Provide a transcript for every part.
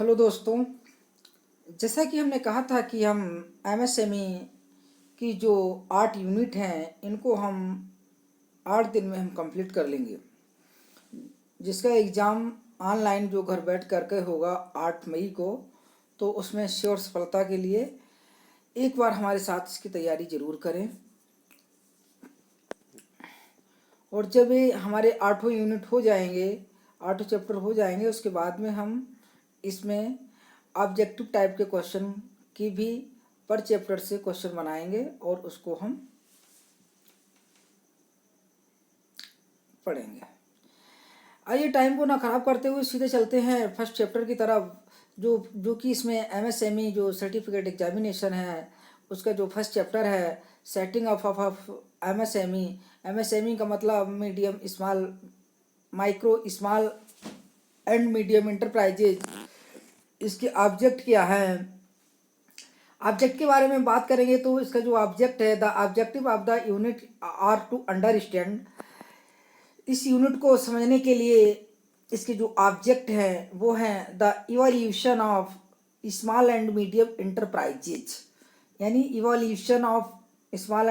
Hello दोस्तों। जैसा कि हमने कहा था कि हम एमएसएमई की जो 8 यूनिट हैं इनको हम 8 दिन में हम कंप्लीट कर लेंगे, जिसका एग्ज़ाम ऑनलाइन जो घर बैठ करके होगा 8 मई को। तो उसमें श्योर सफलता के लिए एक बार हमारे साथ इसकी तैयारी ज़रूर करें। और जब ये हमारे 8 यूनिट हो जाएंगे, 8 चैप्टर हो जाएंगे, उसके बाद में हम इसमें ऑब्जेक्टिव टाइप के क्वेश्चन की भी पर चैप्टर से क्वेश्चन बनाएंगे और उसको हम पढ़ेंगे। आइए टाइम को ना ख़राब करते हुए सीधे चलते हैं फर्स्ट चैप्टर की तरफ, जो कि इसमें एमएसएमई जो सर्टिफिकेट एग्जामिनेशन है उसका जो फर्स्ट चैप्टर है, सेटिंग ऑफ एमएसएमई। एमएसएमई का मतलब medium small micro small and medium enterprises. इसके ऑब्जेक्ट क्या है, ऑब्जेक्ट के बारे में बात करेंगे तो इसका जो ऑब्जेक्ट है, the objective of the unit are to understand. इस यूनिट को समझने के लिए इसके जो ऑब्जेक्ट हैं वो हैं the evolution of small and medium enterprises, यानी evolution of small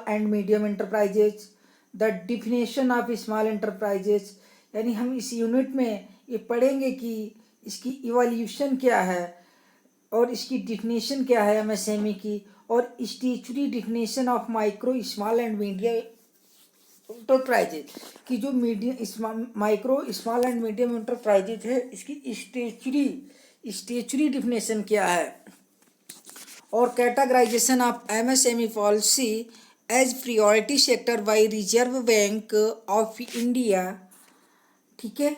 and medium enterprises, the definition of small enterprises. यानी हम इस यूनिट में ये पढ़ेंगे कि इसकी इवोल्यूशन क्या है और इसकी डिफिनेशन क्या है एमएसएमई की, और statutory definition of micro small and medium enterprises की जो micro small and medium enterprises है इसकी स्टैट्यूटरी डिफिनेशन क्या है, और categorisation of MSME policy as priority sector by Reserve Bank of India. ठीक है,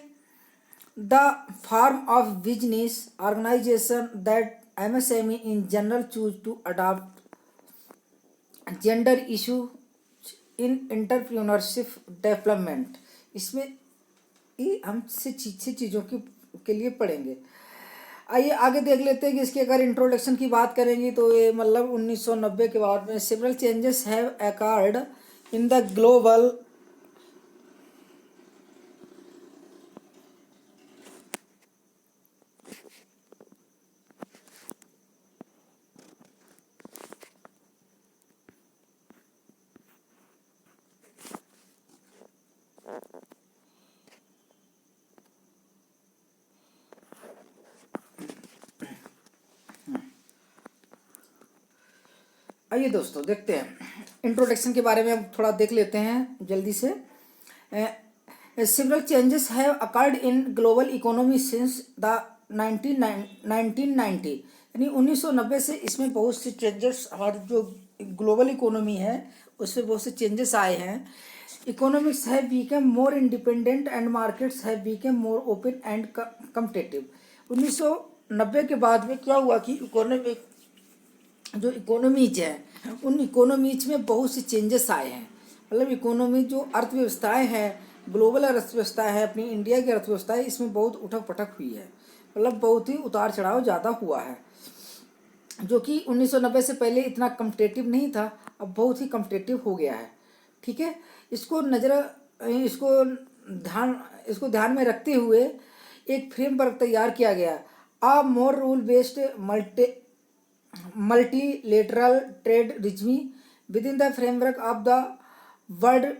the form of business organisation that MSME in general choose to adopt gender issue in entrepreneurship development. इसमें ये हम से चीज़ों के लिए पढ़ेंगे। आइए आगे देख लेते हैं कि इसके अगर इंट्रोडक्शन की बात करेंगे तो ये मतलब 1990 के बाद में several changes have occurred in the global आइए दोस्तों देखते हैं इंट्रोडक्शन के बारे में हम थोड़ा देख लेते हैं जल्दी से। Several changes have occurred in global economy since the 1990, यानी 1990 से इसमें बहुत से चेंजेस, हमारी जो ग्लोबल इकोनॉमी है उसमें बहुत से चेंजेस आए हैं। Economics have become more independent and markets have become more open and competitive. 1990 के बाद में क्या हुआ कि जो इकोनॉमीज हैं उन इकोनॉमीज में बहुत से चेंजेस आए हैं। मतलब इकोनॉमी जो अर्थव्यवस्थाएं हैं, ग्लोबल अर्थव्यवस्था है, अपनी इंडिया की अर्थव्यवस्था है, इसमें बहुत उठक पटक हुई है। मतलब बहुत ही उतार चढ़ाव ज़्यादा हुआ है, जो कि 1990 से पहले इतना कम्पिटिटिव नहीं था, अब बहुत ही कम्पिटिटिव हो गया है। ठीक है, इसको ध्यान में रखते हुए एक फ्रेमवर्क तैयार किया गया, a more rule based multilateral trade regime within the framework of the World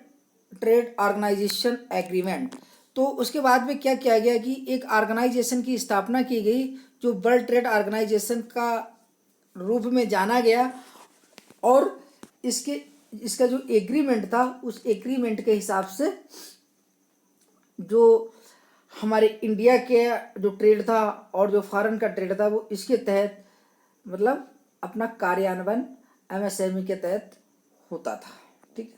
Trade Organization Agreement। तो उसके बाद में क्या किया गया कि एक ऑर्गेनाइजेशन की स्थापना की गई जो वर्ल्ड ट्रेड ऑर्गेनाइजेशन का रूप में जाना गया, और इसका जो एग्रीमेंट था उस एग्रीमेंट के हिसाब से जो हमारे इंडिया के जो ट्रेड था और जो फॉरेन का ट्रेड था वो इसके तहत मतलब अपना कार्यान्वयन एमएसएमई के तहत होता था। ठीक है,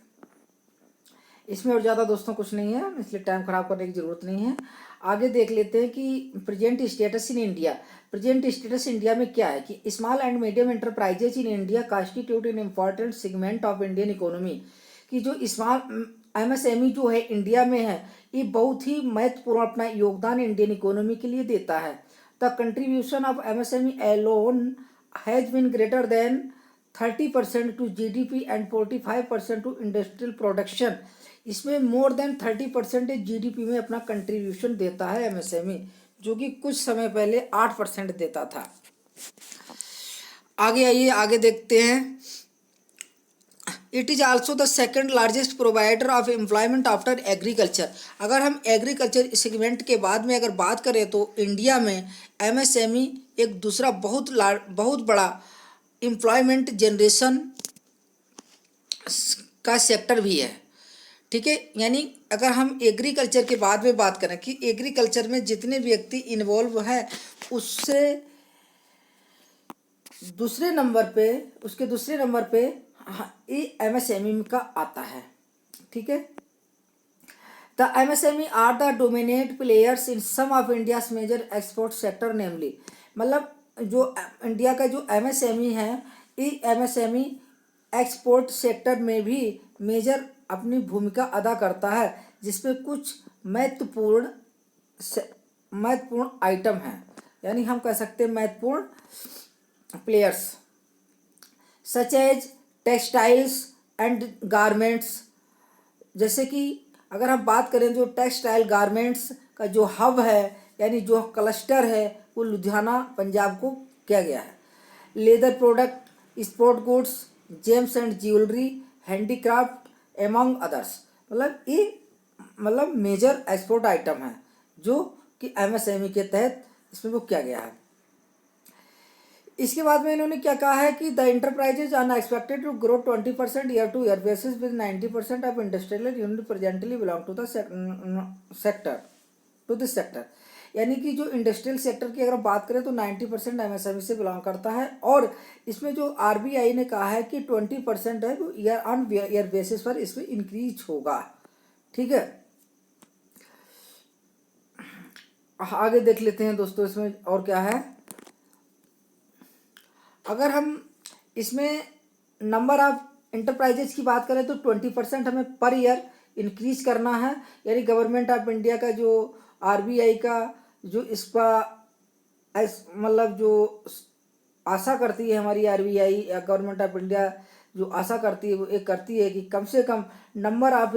इसमें और ज़्यादा दोस्तों कुछ नहीं है, इसलिए टाइम ख़राब करने की ज़रूरत नहीं है। आगे देख लेते हैं कि present status in India. Present status India में क्या है कि small and medium enterprises in India constitute an important segment of Indian economy. कि जो स्मॉल एमएसएमई जो है इंडिया में है, ये बहुत ही महत्वपूर्ण अपना योगदान इंडियन इकोनॉमी के लिए देता है। The contribution of MSME alone has been greater than 30% to GDP and 45% to industrial production. इसमें मोर देन 30% GDP में अपना कंट्रीब्यूशन देता है एमएसएमई। जो कि कुछ समय पहले 8% देता था। आगे आइए, आगे देखते हैं। It is also the second largest provider of employment after agriculture. अगर हम एग्रीकल्चर सेगमेंट के बाद में अगर बात करें तो इंडिया में एमएसएमई एक दूसरा बहुत बड़ा एम्प्लॉयमेंट जनरेशन का सेक्टर भी है। ठीक है, यानी अगर हम एग्रीकल्चर के बाद में बात करें कि एग्रीकल्चर में जितने व्यक्ति इन्वॉल्व हैं, उससे दूसरे नंबर पे, उसके दूसरे नंबर पे ये एमएसएमई का आता है। ठीक है, the MSME are the dominate players in some of India's major export sector, namely, मतलब जो इंडिया का जो एमएसएमई है, ये एमएसएमई एक्सपोर्ट सेक्टर में भी मेजर अपनी भूमिका अदा करता है, जिसमें कुछ महत्वपूर्ण आइटम हैं, यानी हम कह सकते हैं महत्वपूर्ण players such as textiles and garments. जैसे कि अगर हम बात करें जो टेक्सटाइल गारमेंट्स का जो हब है, यानी जो क्लस्टर है, वो लुधियाना पंजाब को किया गया है। Leather product, sport goods, James and jewellery, handicraft among others, मतलब मेजर एक्सपोर्ट आइटम है जो कि एमएसएमई के तहत इसमें वो किया गया है। इसके बाद में इन्होंने क्या कहा है कि the enterprises are expected to grow 20% year to year basis with 90% of industrial unit presently belong to the sector. यानी कि जो इंडस्ट्रियल सेक्टर की अगर बात करें तो 90% एमएसएमई से बिलोंग करता है, और इसमें जो आरबीआई ने कहा है कि 20% है वो ईयर ऑन ईयर बेसिस पर इसमें इंक्रीज होगा। ठीक है, आगे देख लेते हैं दोस्तों इसमें और क्या है। अगर हम इसमें नंबर ऑफ इंटरप्राइजेज की बात करें तो 20% हमें पर ईयर इंक्रीज करना है, यानी गवर्नमेंट ऑफ इंडिया का जो आरबीआई का जो इसका मतलब जो आशा करती है हमारी आरबीआई या गवर्नमेंट ऑफ इंडिया जो आशा करती है वो एक करती है कि कम से कम नंबर ऑफ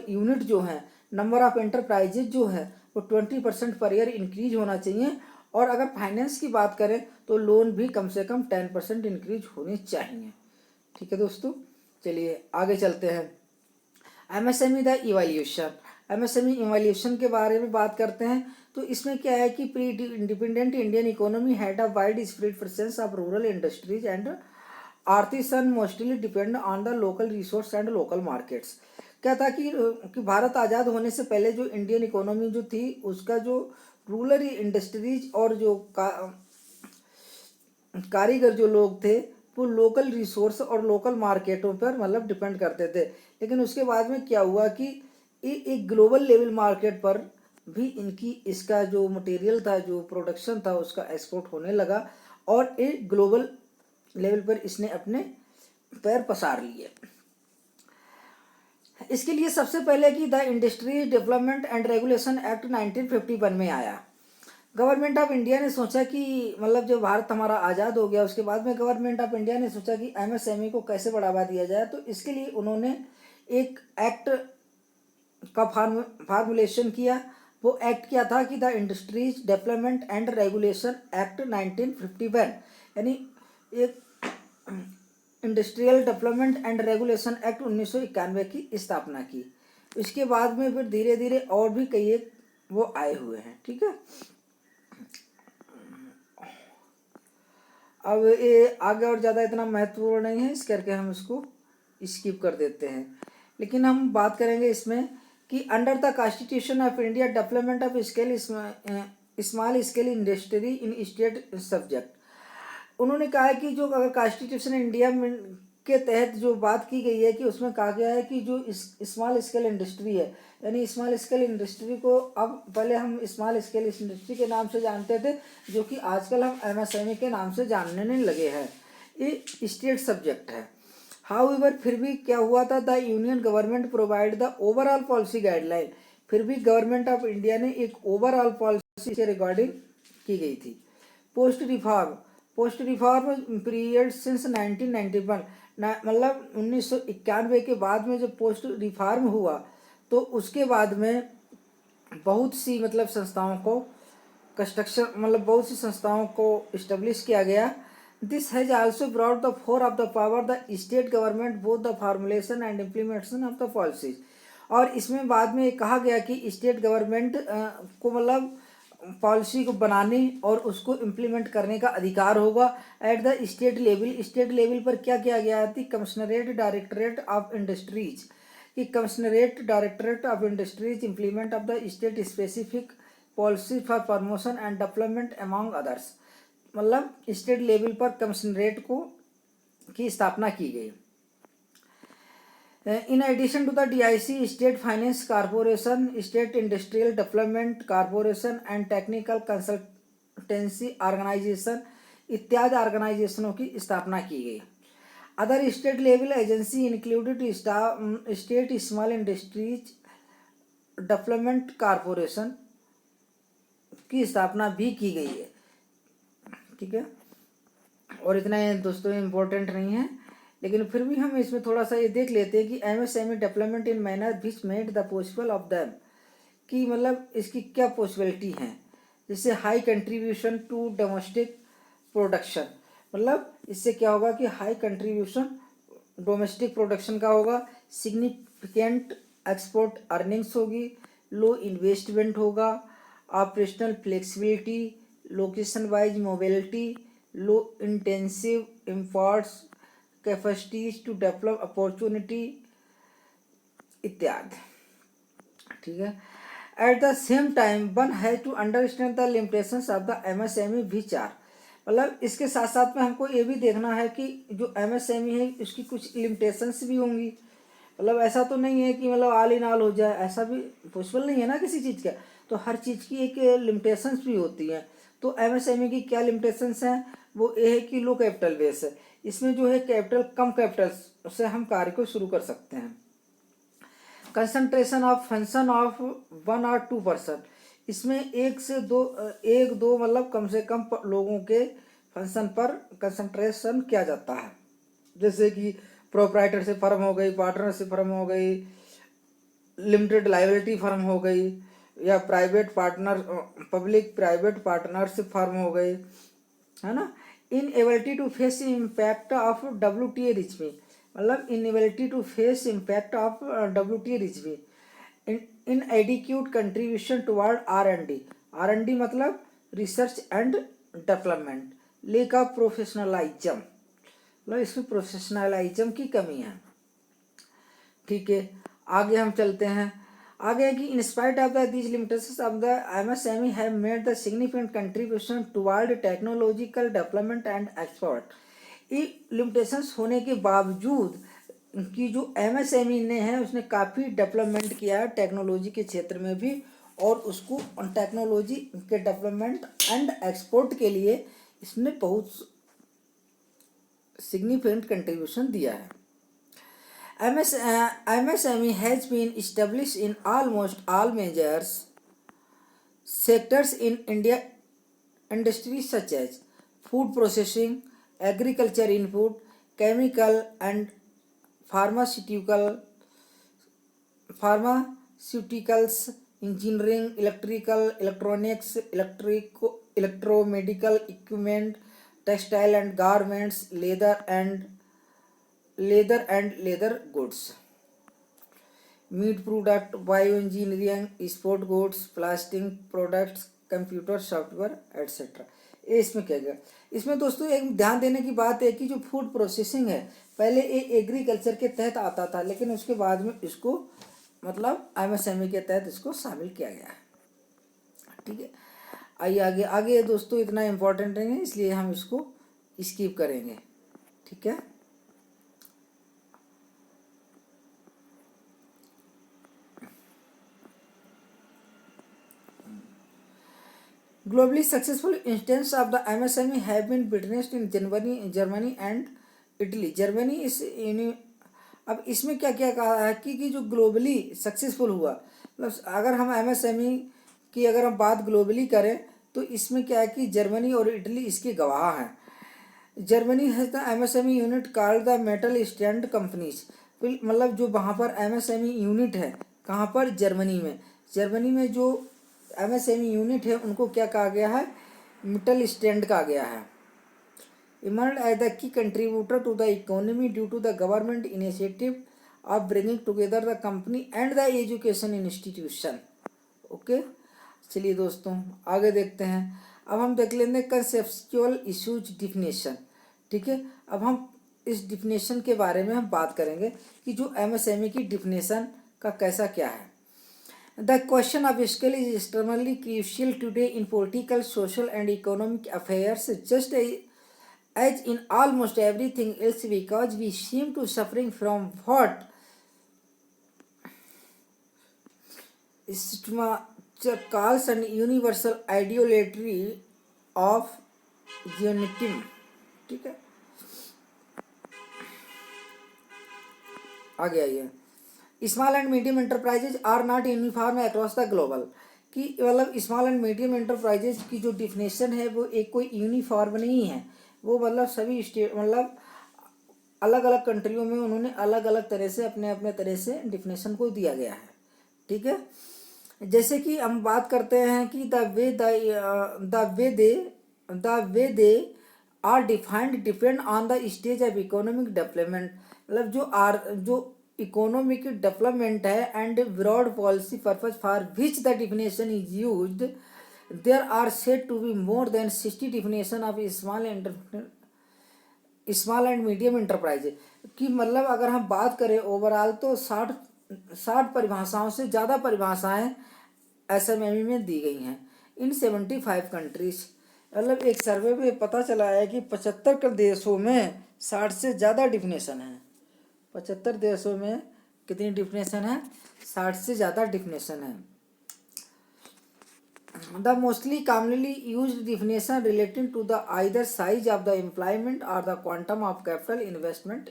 यूनिट जो है, नंबर ऑफ इंटरप्राइजेज जो है वो 20% पर ईयर इंक्रीज होना चाहिए। और अगर फाइनेंस की बात करें तो लोन भी कम से कम 10% इंक्रीज होने चाहिए। ठीक है दोस्तों, चलिए आगे चलते हैं। MSME the evaluation, MSME evaluation के बारे में बात करते हैं। तो इसमें क्या है कि pre independent Indian economy had a wide spread presence of rural industries and artisan mostly depend on the local resource and local markets. क्या था कि भारत आज़ाद होने से पहले जो इंडियन इकोनॉमी जो थी उसका जो रूरल इंडस्ट्रीज और जो कारीगर जो लोग थे वो लोकल रिसोर्स और लोकल मार्केटों पर मतलब डिपेंड करते थे। लेकिन उसके बाद में क्या हुआ कि एक ग्लोबल लेवल मार्केट पर भी इनकी इसका जो मटेरियल था, जो प्रोडक्शन था, उसका एक्सपोर्ट होने लगा और एक ग्लोबल लेवल पर इसने अपने पैर पसार लिए। इसके लिए सबसे पहले कि the industry development and regulation act 1951 में आया। गवर्नमेंट ऑफ इंडिया ने सोचा कि मतलब जब भारत हमारा आज़ाद हो गया उसके बाद में गवर्नमेंट ऑफ इंडिया ने सोचा कि एमएसएमई को कैसे बढ़ावा दिया जाए, तो इसके लिए उन्होंने एक एक्ट का फार्मुलेशन किया। वो एक्ट क्या था कि the industries development and regulation act 1951, यानी एक industrial development and regulation act 1991 की स्थापना की। इसके बाद में फिर धीरे धीरे और भी कई एक वो आए हुए हैं। ठीक है, अब ये आगे और ज़्यादा इतना महत्वपूर्ण नहीं है, इस करके हम इसको स्किप कर देते हैं। लेकिन हम बात करेंगे इसमें कि under the constitution of India development of small scale industry in state subject. उन्होंने कहा है कि जो अगर कॉन्स्टिट्यूशन इंडिया में के तहत जो बात की गई है कि उसमें कहा गया है कि जो स्मॉल स्केल इंडस्ट्री है, यानी स्मॉल स्केल इंडस्ट्री को अब पहले हम स्मॉल स्केल इंडस्ट्री के नाम से जानते थे, जो कि आजकल हम एमएसएमई के नाम से जानने लगे हैं। ये स्टेट सब्जेक्ट है। हाउएवर फिर भी क्या हुआ था, the union government provide the overall policy guideline. फिर भी गवर्नमेंट ऑफ इंडिया ने एक ओवरऑल पॉलिसी के रिगार्डिंग की गई थी। पोस्ट रिफॉर्म पीरियड सिंस 1991, मतलब 1991 के बाद में जब पोस्ट रिफॉर्म हुआ तो उसके बाद में बहुत सी मतलब संस्थाओं को कंस्ट्रक्शन मतलब बहुत सी संस्थाओं को इस्टेब्लिश किया गया। This has also brought the four of the power the state government both the formulation and implementation of the policies. और इसमें बाद में कहा गया कि स्टेट गवर्नमेंट को मतलब पॉलिसी को बनाने और उसको इम्प्लीमेंट करने का अधिकार होगा at the state level. State level पर क्या किया गया है? कमिश्नरेट डायरेक्टरेट ऑफ इंडस्ट्रीज कि commissionerate directorate of industries implement of the state specific policy for promotion and development among others. मतलब स्टेट लेवल पर कमिश्नरेट को की स्थापना की गई। In addition to the DIC, State Finance Corporation, State Industrial Development Corporation and Technical Consultancy Organization इत्यादि ऑर्गेनाइजेशनों की स्थापना की गई। Other state level agency included state small industries development corporation की स्थापना भी की गई है। ठीक है, और इतना ये दोस्तों इम्पोर्टेंट नहीं है, लेकिन फिर भी हम इसमें थोड़ा सा ये देख लेते हैं कि MSME development in manner which made the possible of them कि मतलब इसकी क्या पॉसिबिलिटी हैं। जैसे high contribution to domestic production, मतलब इससे क्या होगा कि हाई कंट्रीब्यूशन डोमेस्टिक प्रोडक्शन का होगा, सिग्निफिकेंट एक्सपोर्ट अर्निंग्स होगी, लो इन्वेस्टमेंट होगा, operational flexibility, location wise mobility, low intensive imports capacities to develop opportunity इत्यादि। ठीक है, at the same time one has to understand the limitations of the MSME which are. मतलब इसके साथ साथ में हमको ये भी देखना है कि जो MSME है उसकी कुछ लिमिटेशंस भी होंगी। मतलब ऐसा तो नहीं है कि मतलब ऑल इन ऑल हो जाए, ऐसा भी पॉसिबल नहीं है ना किसी चीज़ का। तो हर चीज़ की एक लिमिटेशंस भी होती हैं। तो MSME की क्या लिमिटेशंस हैं? वो ये है कि लो कैपिटल बेस है, इसमें जो है कैपिटल कम कैपिटल से हम कार्य को शुरू कर सकते हैं। कंसंट्रेशन ऑफ फंक्शन ऑफ 1 और 2%, इसमें एक दो मतलब कम से कम लोगों के फंक्शन पर कंसंट्रेशन किया जाता है। जैसे कि प्रोप्राइटर से फर्म हो गई, पार्टनर से फर्म हो गई, लिमिटेड लाइबिलिटी फर्म हो गई, या private partner public private partnership firm हो गई, है ना। Inability to face impact of WTA regime, मतलब inability to face impact of WTA regime, inadequate contribution toward R&D मतलब research and development, lack of professionalism, मतलब इसमें प्रोफेशनलाइज्म की कमी है। ठीक है, आगे हम चलते हैं। आगे है कि in spite of the these limitations of the MSME have made the significant contribution toward technological development and export. ये लिमिटेशंस होने के बावजूद कि जो MSME ने है उसने काफ़ी डेवलपमेंट किया है टेक्नोलॉजी के क्षेत्र में भी, और उसको टेक्नोलॉजी के डेवलपमेंट एंड एक्सपोर्ट के लिए इसने बहुत सिग्निफिकेंट कंट्रीब्यूशन दिया है। MSME has been established in almost all major sectors in India, industries such as food processing, agriculture input, chemical and pharmaceuticals, engineering, electrical, electronics, electromedical equipment, textile and garments, leather and leather goods, meat product, bioengineering, sport goods, plastic products, computer software etcetera. ये इसमें क्या गया। इसमें दोस्तों एक ध्यान देने की बात है कि जो फूड प्रोसेसिंग है पहले ये एग्रीकल्चर के तहत आता था, लेकिन उसके बाद में इसको मतलब MSME के तहत इसको शामिल किया गया है। ठीक है, आइए आगे। आगे दोस्तों इतना इम्पोर्टेंट नहीं है, इसलिए हम इसको स्किप करेंगे। ठीक है, Globally successful instances of the MSME have been witnessed in Germany and Italy. Germany is अब इसमें क्या क्या कहा है कि जो ग्लोबली सक्सेसफुल हुआ, मतलब अगर हम MSME की अगर हम बात ग्लोबली करें तो इसमें क्या है कि जर्मनी और इटली इसके गवाह हैं। Germany has the MSME unit called the metal stand companies, मतलब जो वहाँ पर MSME यूनिट है कहाँ पर, जर्मनी में जो एमएसएमई यूनिट है उनको क्या कहा गया है, मिडल स्टैंड कहा गया है। Emerge as the key contributor to the economy due to the government initiative of bringing together the company and the education institution. Okay, चलिए दोस्तों आगे देखते हैं। अब हम देख लेंगे कंसेप्चुअल इशूज डिफिनेशन। ठीक है, अब हम इस डिफिनेशन के बारे में हम बात करेंगे कि जो एमएसएमई की डिफिनेशन का कैसा क्या है। The question of skill is extremely crucial today in political, social and economic affairs, just as in almost everything else, because we seem to suffering from what stigma calls an universal idolatry of unity। ठीक है, आगे आइए। Small and medium enterprises are not uniform across the global, कि मतलब small and medium enterprises की जो definition है वो एक कोई यूनिफॉर्म नहीं है, वो मतलब सभी स्टेट मतलब अलग अलग कंट्रियों में उन्होंने अलग अलग तरह से अपने अपने तरह से डिफिनेशन को दिया गया है। ठीक है, जैसे कि हम बात करते हैं कि the way they are defined depend on the stage of economic development, मतलब जो इकोनॉमिक डेवलपमेंट है and broad policy purpose for which the definition is used. There are said to be more than 60 definition of small and medium enterprise, कि मतलब अगर हम बात करें overall तो 60 परिभाषाओं से ज़्यादा परिभाषाएं एसएमएमई में दी गई हैं इन 75 कंट्रीज। मतलब एक सर्वे में पता चला है कि 75 देशों में 60 से ज़्यादा डिफिनेशन है। 75 देशों में कितनी डिफिनेशन है, 60 से ज़्यादा डिफिनेशन है। The mostly commonly used definition relating to the either size of the employment or the quantum of capital investment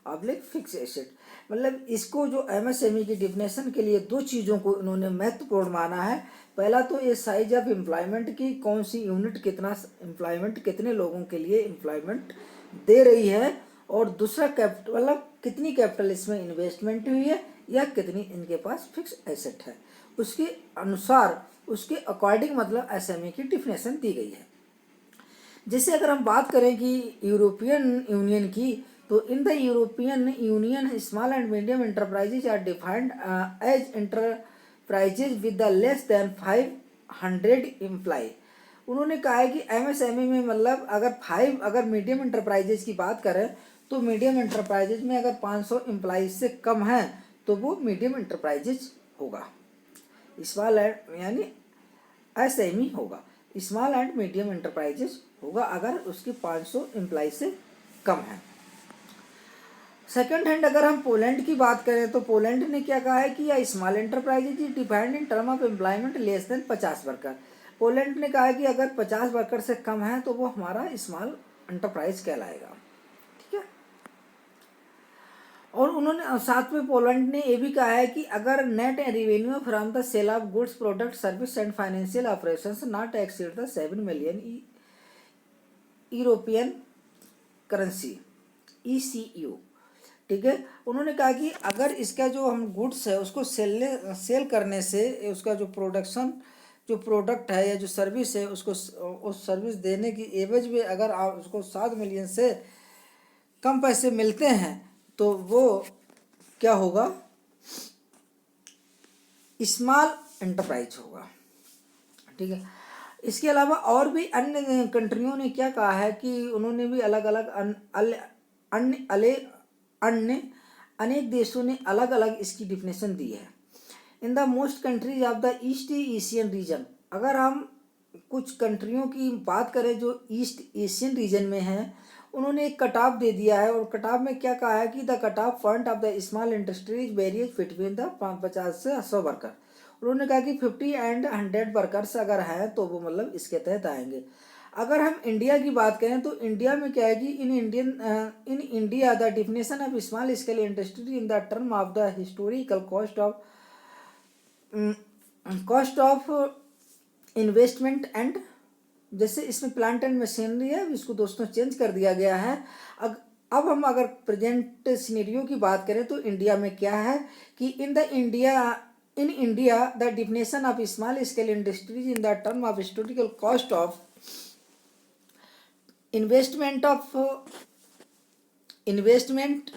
oblique fix asset, मतलब इसको जो एमएसएमई की डिफिनेशन के लिए दो चीज़ों को इन्होंने महत्वपूर्ण माना है। पहला तो ये साइज ऑफ एम्प्लॉयमेंट की, कौन सी यूनिट कितना एम्प्लॉयमेंट कितने लोगों के लिए एम्प्लॉयमेंट दे रही है, और दूसरा कैपिटल मतलब कितनी कैपिटल इसमें इन्वेस्टमेंट हुई है या कितनी इनके पास फिक्स एसेट है, उसके अनुसार उसके अकॉर्डिंग मतलब एसएमई की डिफिनेशन दी गई है। जैसे अगर हम बात करें कि यूरोपियन यूनियन की, तो in the European Union small and medium enterprises are defined as enterprises with the less than 500 employ. उन्होंने कहा है कि एमएसएमई में मतलब अगर मीडियम एंटरप्राइजेज की बात करें तो मीडियम एंटरप्राइजेज में अगर 500 एम्प्लॉइज से कम है तो वो मीडियम एंटरप्राइजेज होगा, स्मॉल एंड यानी एसएमई होगा, स्मॉल एंड मीडियम एंटरप्राइजेज होगा अगर उसके 500 एम्प्लॉय से कम है। सेकंड हैंड अगर हम पोलैंड की बात करें तो पोलैंड ने क्या कहा है कि या small enterprises is defined in term of employment less than 50 worker. Poland ने कहा है कि अगर 50 वर्कर से कम है तो वो हमारा स्मॉल एंटरप्राइज कहलाएगा। ठीक है, और उन्होंने साथ में पोलैंड ने ये भी कहा है कि अगर net revenue from the sale of goods product service and financial operations not exceed the 7 million European currency ECU। ठीक है, उन्होंने कहा कि अगर इसका जो हम गुड्स है उसको सेल करने से उसका जो प्रोडक्ट है या जो सर्विस है उसको उस सर्विस देने की एवज में अगर आप उसको 7 मिलियन से कम पैसे मिलते हैं तो वो क्या होगा, स्मॉल एंटरप्राइज होगा। ठीक है, इसके अलावा और भी अन्य कंट्रियों ने क्या कहा है कि उन्होंने भी अलग अलग अनेक देशों ने अलग अलग इसकी डिफिनेशन दी है। In the most countries of the east Asian region, अगर हम कुछ कंट्रियों की बात करें जो ईस्ट एशियन रीजन में हैं, उन्होंने एक कट ऑफ दे दिया है, और कट ऑफ में क्या कहा है कि the cut off point of the small industries varies between the 50 से 100 वर्कर। उन्होंने कहा कि 50 एंड 100 वर्कर्स अगर हैं तो वो मतलब इसके तहत आएंगे। अगर हम इंडिया की बात करें तो इंडिया में क्या है कि in India the definition of small scale industry in the term of the historical cost of investment and, जैसे इसमें प्लांट एंड मशीनरी है इसको दोस्तों चेंज कर दिया गया है। अब हम अगर प्रेजेंट सिनेरियो की बात करें तो इंडिया में क्या है कि in the India In India, the definition of small scale industries in the term of historical cost of investment of investment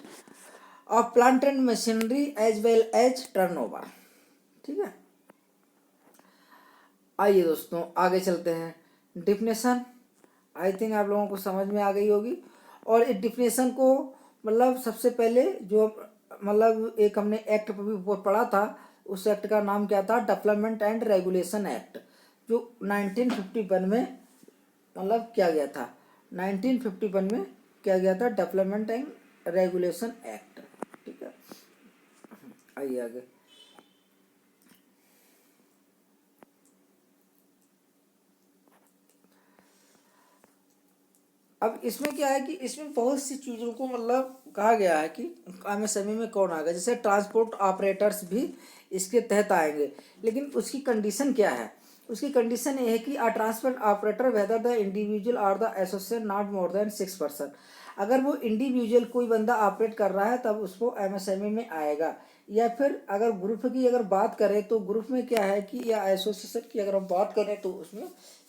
of plant and machinery as well as turnover। ठीक है, आइए दोस्तों आगे चलते हैं। डिफिनेशन आई थिंक आप लोगों को समझ में आ गई होगी। और इस डिफिनेशन को मतलब सबसे पहले जो मतलब एक हमने एक्ट पढ़ा था, उस एक्ट का नाम क्या था, डेवलपमेंट एंड रेगुलेशन एक्ट, जो 1951 में मतलब किया गया था। 1951 में किया गया था डेवलपमेंट एंड रेगुलेशन एक्ट। ठीक है, आइए आगे। अब इसमें क्या है कि इसमें बहुत सी चीज़ों को मतलब कहा गया है कि एमएसएमई में कौन आएगा, जैसे ट्रांसपोर्ट ऑपरेटर्स भी इसके तहत आएंगे। लेकिन उसकी कंडीशन क्या है, उसकी कंडीशन ये है कि a transport operator whether the individual और the association not more than 6%। अगर वो इंडिविजुअल कोई बंदा ऑपरेट कर रहा है तब उसको एमएसएमई में आएगा। या फिर अगर ग्रुप की अगर बात करें तो ग्रुप में क्या है कि, या एसोसिएशन की अगर हम बात करें तो उसमें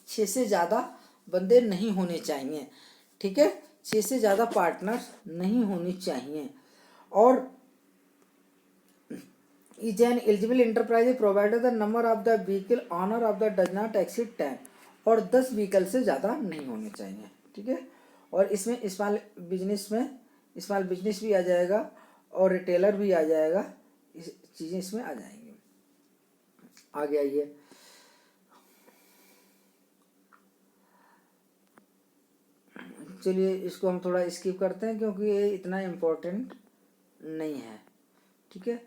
6 से ज़्यादा बंदे नहीं होने चाहिए। ठीक है, 6 से ज़्यादा पार्टनर्स नहीं होने चाहिए। और is an eligible enterprise provided the number of the vehicle owner of the does not exceed 10, और 10 व्हीकल से ज़्यादा नहीं होने चाहिए। ठीक है, और इसमें स्मॉल बिजनेस भी आ जाएगा और रिटेलर भी आ जाएगा, इस चीज़ें इसमें आ जाएंगी। आगे आइए। चलिए इसको हम थोड़ा स्किप करते हैं क्योंकि ये इतना इम्पोर्टेंट नहीं है। ठीक है,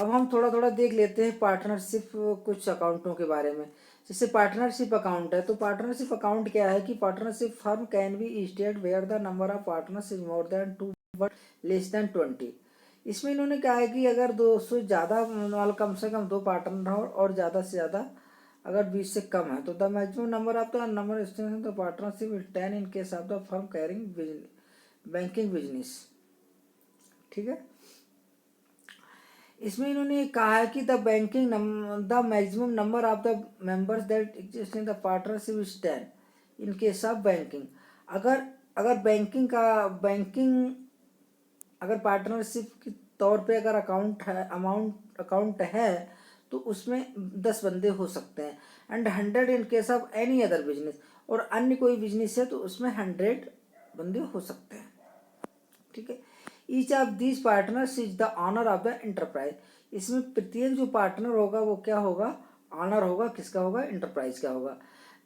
अब हम थोड़ा थोड़ा देख लेते हैं पार्टनरशिप कुछ अकाउंटों के बारे में। जैसे पार्टनरशिप अकाउंट है, तो पार्टनरशिप अकाउंट क्या है कि partnership firm can be state where the number of partners is more than 2 but less than 20। इसमें इन्होंने कहा है कि अगर 200 ज़्यादा मतलब कम से कम 2 पार्टनर हो और ज़्यादा से ज़्यादा अगर 20 से कम है तो the maximum number of the number the partnership is 10 in case of the firm carrying banking business. ठीक है, इसमें इन्होंने कहा है कि the maximum number of the members that exist in the partnership is 10 in case of banking. अगर अगर अगर पार्टनरशिप के तौर पे अगर अकाउंट है तो उसमें 10 बंदे हो सकते हैं। And 100 in case of any other business, और अन्य कोई बिजनेस है तो उसमें 100 बंदे हो सकते हैं। ठीक है, each of these partners is the owner of the enterprise. इसमें प्रत्येक जो पार्टनर होगा वो क्या होगा, ऑनर होगा, किसका होगा, इंटरप्राइज का होगा।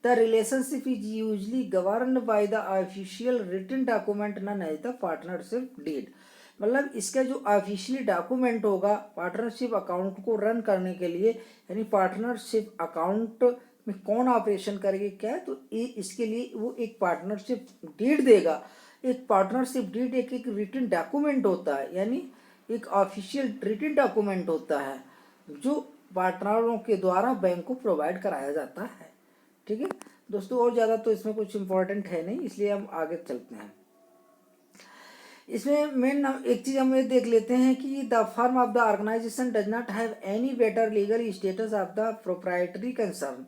The relationship is usually governed by the official written document known as the partnership deed. मतलब इसका जो ऑफिशियली डॉक्यूमेंट होगा पार्टनरशिप अकाउंट को रन करने के लिए, यानी पार्टनरशिप अकाउंट में कौन ऑपरेशन करेगी क्या है, तो इसके लिए वो एक पार्टनरशिप डीड देगा। एक पार्टनरशिप डीड एक रिटन डॉक्यूमेंट होता है, यानी एक ऑफिशियल रिटन डॉक्यूमेंट होता है जो पार्टनरों के द्वारा बैंक को प्रोवाइड कराया जाता है। ठीक है दोस्तों, और ज़्यादा तो इसमें कुछ इम्पोर्टेंट है नहीं, इसलिए हम आगे चलते हैं। इसमें मेन एक चीज़ हम ये देख लेते हैं कि the firm of the organisation does not have any better legal status of the proprietary concern.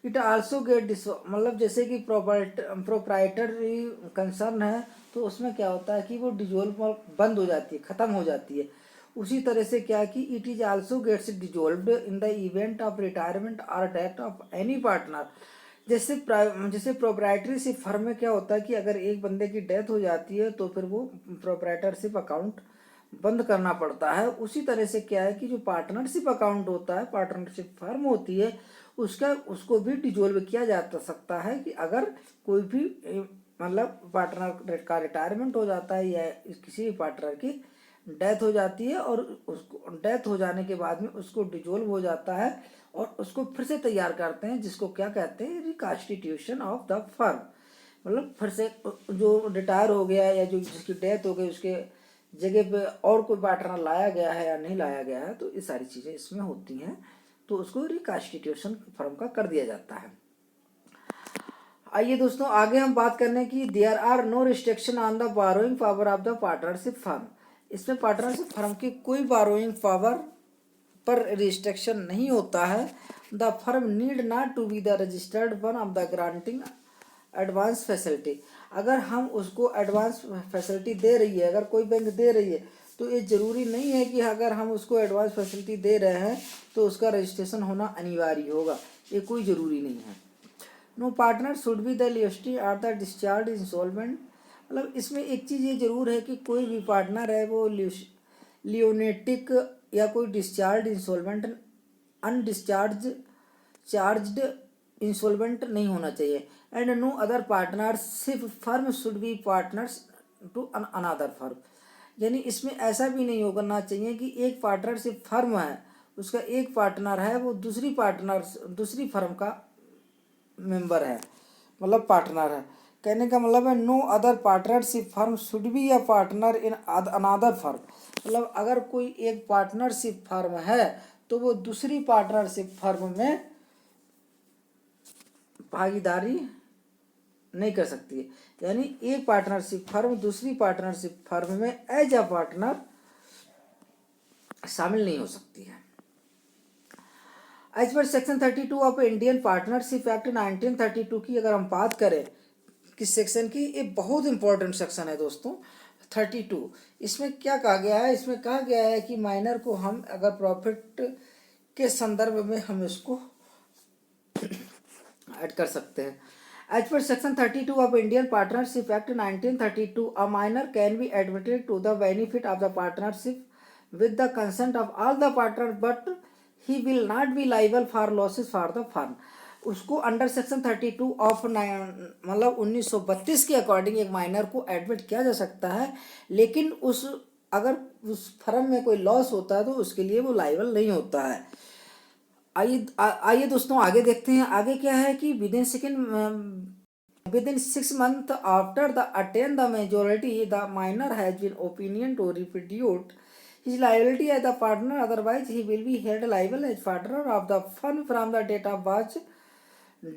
It also get मतलब जैसे कि प्रोप्राइटरी कंसर्न है तो उसमें क्या होता है कि वो डिजोल्व बंद हो जाती है, ख़त्म हो जाती है। उसी तरह से क्या है कि it is also gets dissolved in the event of retirement और डेथ ऑफ एनी पार्टनर। जैसे प्रोप्राइटरशिप फर्म में क्या होता है कि अगर एक बंदे की डेथ हो जाती है तो फिर वो प्रोप्राइटरशिप अकाउंट बंद करना पड़ता है। उसी तरह से क्या है कि जो पार्टनरशिप अकाउंट होता है, पार्टनरशिप फर्म होती है, उसको भी डिजोल्व किया जा सकता है कि अगर कोई भी मतलब पार्टनर का रिटायरमेंट हो जाता है या किसी भी पार्टनर की डेथ हो जाती है और उसको डेथ हो जाने के बाद में उसको डिजोल्व हो जाता है और उसको फिर से तैयार करते हैं, जिसको क्या कहते हैं, रिकॉन्स्टिट्यूशन ऑफ द फर्म। मतलब फिर से जो रिटायर हो गया या जो जिसकी डेथ हो गई उसके जगह पे और कोई पार्टनर लाया गया है या नहीं लाया गया है, तो ये सारी चीज़ें इसमें होती हैं, तो उसको रिकॉन्स्टिट्यूशन फर्म का कर दिया जाता है। आइए दोस्तों आगे हम बात करने की there are no restriction on the borrowing power of the partnership firm. इसमें पार्टनरशिप फर्म की कोई बारोइंग पावर पर रिस्ट्रिक्शन नहीं होता है। The firm need not to be the registered one of the granting advance facility. अगर हम उसको एडवांस फैसिलिटी दे रही है, अगर कोई बैंक दे रही है, तो ये ज़रूरी नहीं है कि अगर हम उसको एडवांस फैसिलिटी दे रहे हैं तो उसका रजिस्ट्रेशन होना अनिवार्य होगा, ये कोई ज़रूरी नहीं है। No partner should be the lessee or the discharge installment. मतलब इसमें एक चीज़ ये ज़रूर है कि कोई भी पार्टनर है वो लियोनेटिक या कोई discharge installment undischarge charged installment नहीं होना चाहिए। And no other partnership firm should be partners to another firm. यानी इसमें ऐसा भी नहीं होना चाहिए कि एक पार्टनरशिप फर्म है, उसका एक पार्टनर है, वो दूसरी फर्म का मेंबर है, मतलब पार्टनर है। कहने का मतलब है no other partnership firm should be a partner in another firm. मतलब अगर कोई एक पार्टनरशिप फर्म है तो वो दूसरी पार्टनरशिप फर्म में भागीदारी नहीं कर सकती है। यानी एक पार्टनरशिप फर्म दूसरी पार्टनरशिप फर्म में एज अ पार्टनर शामिल नहीं हो सकती है। As per section 32 of Indian Partnership Act 1932 की अगर हम बात करें किस सेक्शन की, ये बहुत इंपॉर्टेंट सेक्शन है दोस्तों 32। इसमें क्या कहा गया है, इसमें कहा गया है कि माइनर को हम अगर प्रॉफिट के संदर्भ में हम इसको ऐड कर सकते हैं। As per section 32 of Indian Partnership Act 1932 a minor can be admitted to the benefit of the partnership with the consent of all the partners but he will not be liable for losses for the firm। उसको under section 32 of मतलब 1932 के according एक minor को admit किया जा सकता है, लेकिन अगर उस फर्म में कोई लॉस होता है तो उसके लिए वो लाइबल नहीं होता है। आइए दोस्तों आगे देखते हैं। आगे क्या है कि within 6 months after the attain the majority the minor has been opinion to repudiate his liability as a partner, otherwise he will be held liable as partner of the firm from the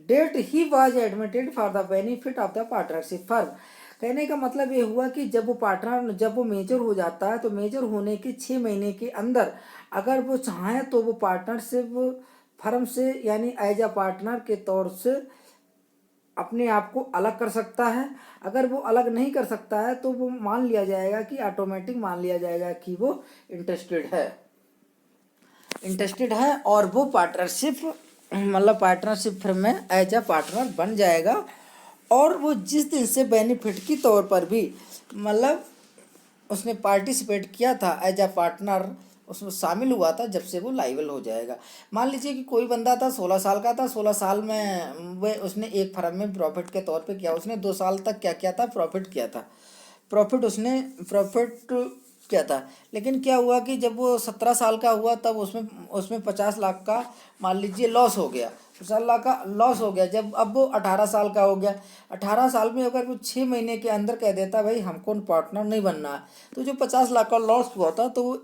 date he was admitted for the benefit of the partnership firm। कहने का मतलब ये हुआ कि जब वो major हो जाता है तो मेजर होने के 6 महीने के अंदर अगर वो चाहे तो वो पार्टनरशिप फर्म से यानी एज अ पार्टनर के तौर से अपने आप को अलग कर सकता है। अगर वो अलग नहीं कर सकता है तो वो मान लिया जाएगा कि ऑटोमेटिक मान लिया जाएगा कि वो इंटरेस्टेड है और वो पार्टनरशिप फर्म में एज अ पार्टनर बन जाएगा। और वो जिस दिन से बेनिफिट की तौर पर भी मतलब उसने पार्टिसिपेट किया था एज अ पार्टनर, उसमें शामिल हुआ था, जब से वो लाइबल हो जाएगा। मान लीजिए कि कोई बंदा था 16 साल का था, 16 साल में वह उसने एक फर्म में प्रॉफिट के तौर पे किया, उसने 2 साल तक क्या किया था, प्रॉफिट किया था, प्रॉफिट किया था। लेकिन क्या हुआ कि जब वो 17 साल का हुआ तब उसमें 50 लाख का मान लीजिए लॉस हो गया, 50 लाख का लॉस हो गया। जब अब वो 18 साल का हो गया, 18 साल में अगर वो 6 महीने के अंदर कह देता भाई हमको पार्टनर नहीं बनना है, तो जो 50 लाख का लॉस हुआ था तो वो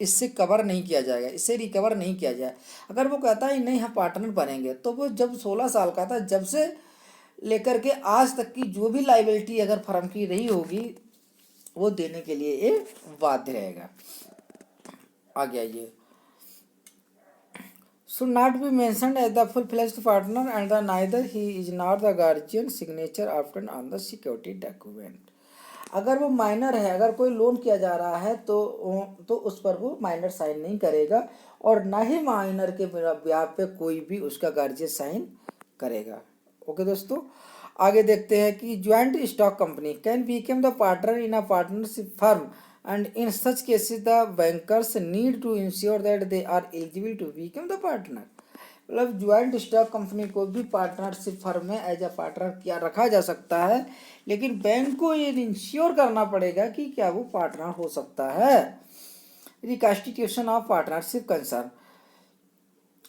इससे कवर नहीं किया जाएगा, इससे रिकवर नहीं किया जाए। अगर वो कहता है नहीं हम पार्टनर बनेंगे, तो वो जब 16 साल का था जब से लेकर के आज तक की जो भी लाइबिलिटी अगर फर्म की रही होगी वो देने के लिए ये बाध्य रहेगा। आगे आइए। should not be mentioned as the full-fledged partner and neither he is nor the guardian signature often on the security document। अगर वो माइनर है, अगर कोई लोन किया जा रहा है तो उस पर वो माइनर साइन नहीं करेगा और ना ही माइनर के ब्याह पे कोई भी उसका गार्जियन साइन करेगा। ओके दोस्तों, आगे देखते हैं कि joint stock company can become the partner in a partnership firm and in such cases the bankers need to ensure that they are eligible to become the partner। मतलब joint stock company को भी partnership firm में as a partner क्या रखा जा सकता है, लेकिन बैंक को ये इंश्योर करना पड़ेगा कि क्या वो पार्टनर हो सकता है। Reconstitution of partnership concern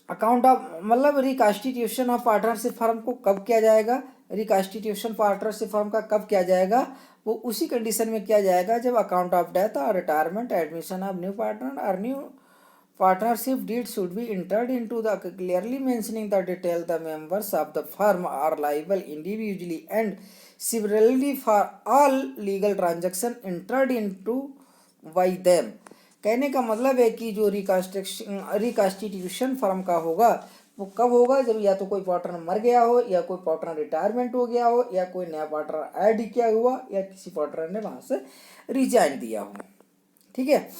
account of मतलब रिकॉन्स्टिट्यूशन ऑफ पार्टनरशिप फर्म को कब किया जाएगा, रिकॉन्स्टिट्यूशन पार्टनरशिप फर्म का कब किया जाएगा, वो उसी कंडीशन में किया जाएगा जब अकाउंट ऑफ डेथ और retirement admission of new partner और new partnership deed should be entered into the clearly mentioning the detail the members of the firm are liable individually and similarly for all legal transaction entered into by them. कहने का मतलब है कि जो reconstitution firm का होगा वो कब होगा, जब या तो कोई पार्टनर मर गया हो, या कोई पार्टनर रिटायरमेंट हो गया हो, या कोई नया पार्टनर ऐड किया हुआ, या किसी पार्टनर ने वहां से रिजाइन दिया हो। ठीक है,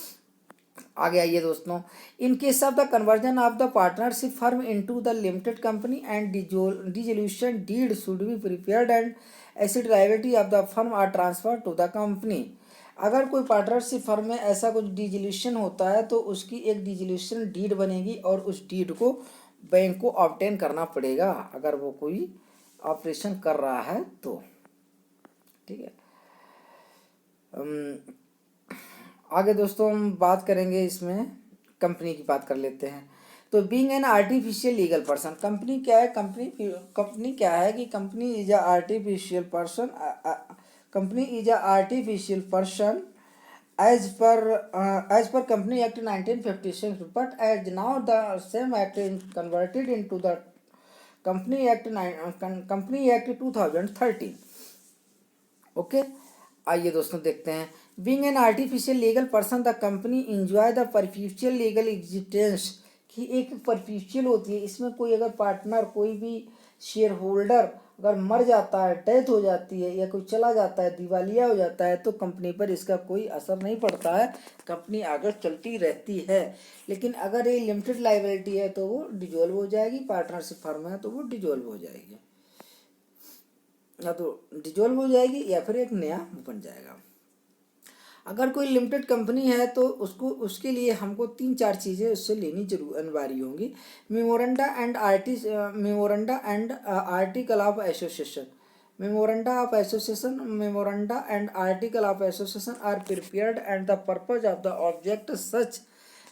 आगे आइए दोस्तों। In case of the conversion of the partnership firm into the limited company and dissolution deed should be prepared and asset liability of the firm are transfer to the company. अगर कोई partnership firm में ऐसा कुछ dissolution होता है तो उसकी एक डिसोल्यूशन डीड बनेगी और उस डीड को बैंक को ऑब्टेन करना पड़ेगा अगर वो कोई ऑपरेशन कर रहा है तो। ठीक है, आगे दोस्तों हम बात करेंगे, इसमें कंपनी की बात कर लेते हैं। तो being an artificial legal person, company क्या है, कंपनी क्या है कि company is a artificial person, company is a artificial person as per Company Act 1956, but as now the same act is converted into the Company Act 2013। Okay, आइए दोस्तों देखते हैं। Being an artificial legal person the company enjoy the perpetual legal existence, कि एक परफ्यूचुअल होती है, इसमें कोई अगर पार्टनर, कोई भी शेयर होल्डर अगर मर जाता है, डेथ हो जाती है, या कोई चला जाता है, दिवालिया हो जाता है, तो कंपनी पर इसका कोई असर नहीं पड़ता है, कंपनी आगे चलती रहती है। लेकिन अगर ये लिमिटेड लाइबिलिटी है तो वो डिजोल्व हो जाएगी, पार्टनरशिप फर्म है तो वो डिजोल्व हो जाएगी, या तो डिजोल्व हो जाएगी या फिर एक नया बन जाएगा। अगर कोई लिमिटेड कंपनी है तो उसको, उसके लिए हमको 3-4 चीज़ें उससे लेनी जरूर अनिवार्य होंगी। Memoranda and article of association, memoranda and article of association are prepared and the purpose of the object such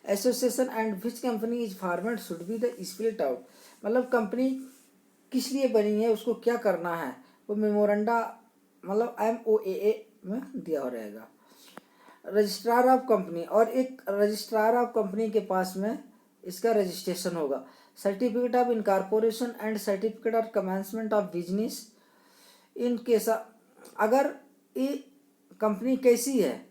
association and which company is format should be the split out. मतलब कंपनी किस लिए बनी है, उसको क्या करना है, वो मेमोरेंडा मतलब MOAA में दिया हो रहेगा। रजिस्ट्रार ऑफ कंपनी, और एक रजिस्ट्रार ऑफ कंपनी के पास में इसका रजिस्ट्रेशन होगा। Certificate of incorporation and certificate of commencement of business in case, अगर ये कंपनी कैसी है,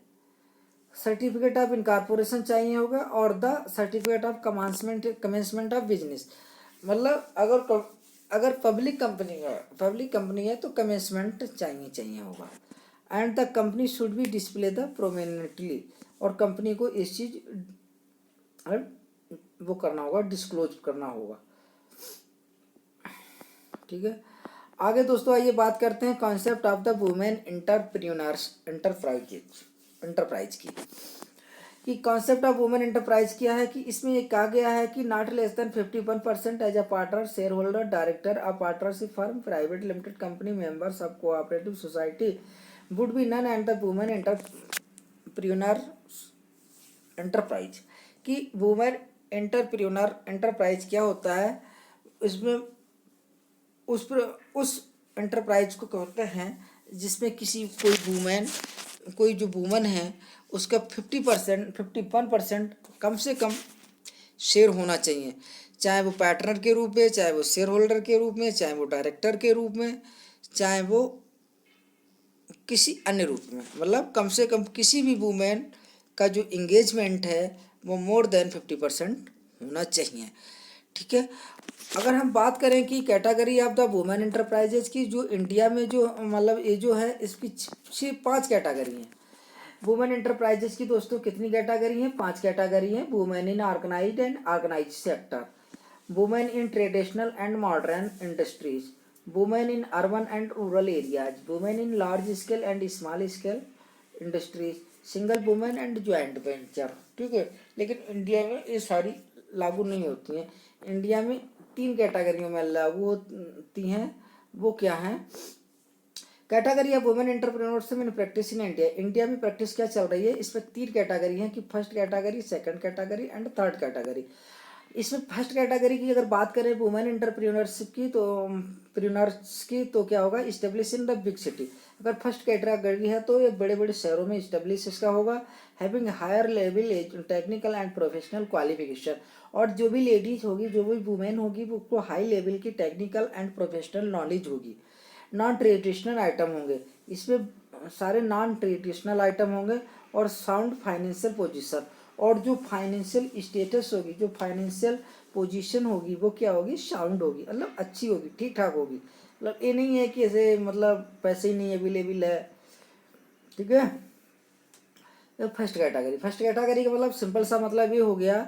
सर्टिफिकेट ऑफ इनकॉर्पोरेशन चाहिए होगा और the certificate of commencement of business. मतलब अगर पब्लिक कंपनी है तो कमेंसमेंट चाहिए होगा। And the company should be display the prominently, और कंपनी को इस चीज वो करना होगा, डिस्क्लोज करना होगा। ठीक है, आगे दोस्तों आइए बात करते हैं concept of the women enterprise की। कि कॉन्सेप्ट ऑफ वुमेन एंटरप्राइज क्या है, कि इसमें ये कहा गया है कि not less than 51% as a partner, share holder, director, a partnership firm, private limited company, members of cooperative society would be none and the women entrepreneur enterprise. कि वुमेन एंटरप्रेन्योर एंटरप्राइज क्या होता है, इसमें उस एंटरप्राइज को कहते हैं जिसमें कोई जो वुमन है उसका 51% कम से कम शेयर होना चाहिए, चाहे वो पार्टनर के रूप में, चाहे वो शेयर होल्डर के रूप में, चाहे वो डायरेक्टर के रूप में, चाहे वो किसी अन्य रूप में। मतलब कम से कम किसी भी वुमेन का जो इंगेजमेंट है वो मोर देन 50% होना चाहिए। ठीक है, अगर हम बात करें कि category of the women enterprises की, जो इंडिया में जो मतलब ये जो है इसकी 5 कैटेगरी हैं। वुमेन एंटरप्राइजेज की दोस्तों कितनी कैटेगरी हैं, 5 कैटेगरी हैं। Women in organised and organised sector, women in traditional and modern industries, women in urban and rural areas, women in large scale and small scale industries, single women and joint venture. ठीक है, लेकिन India में ये सारी लागू नहीं होती हैं। इंडिया में 3 कैटेगरियों में लागू होती हैं। वो क्या है, category of women entrepreneurship in practice in India. India में प्रैक्टिस क्या चल रही है, इसमें 3 कैटेगरी हैं कि first category, second category and third category. इसमें फर्स्ट कैटेगरी की अगर बात करें वुमेन एंटरप्रेन्योरशिप की तो क्या होगा, establish in the big city. अगर फर्स्ट कैटेगरी है तो ये बड़े बड़े शहरों में इस्टेब्लिश इसका होगा। Having higher level technical and professional qualification, और जो भी लेडीज होगी, जो भी वुमेन होगी, वो उसको हाई लेवल की टेक्निकल एंड प्रोफेशनल नॉलेज होगी। नॉन ट्रेडिशनल आइटम होंगे, इसमें सारे नॉन ट्रेडिशनल आइटम होंगे, और साउंड फाइनेंशियल पोजीशन, और जो फाइनेंशियल स्टेटस होगी, जो फाइनेंशियल पोजीशन होगी, वो क्या होगी, साउंड होगी, मतलब अच्छी होगी, ठीक ठाक होगी। मतलब ये नहीं है कि ऐसे मतलब पैसे ही नहीं अवेलेबल है, ठीक है। तो फर्स्ट कैटेगरी, फर्स्ट कैटेगरी का मतलब सिंपल सा मतलब ये हो गया,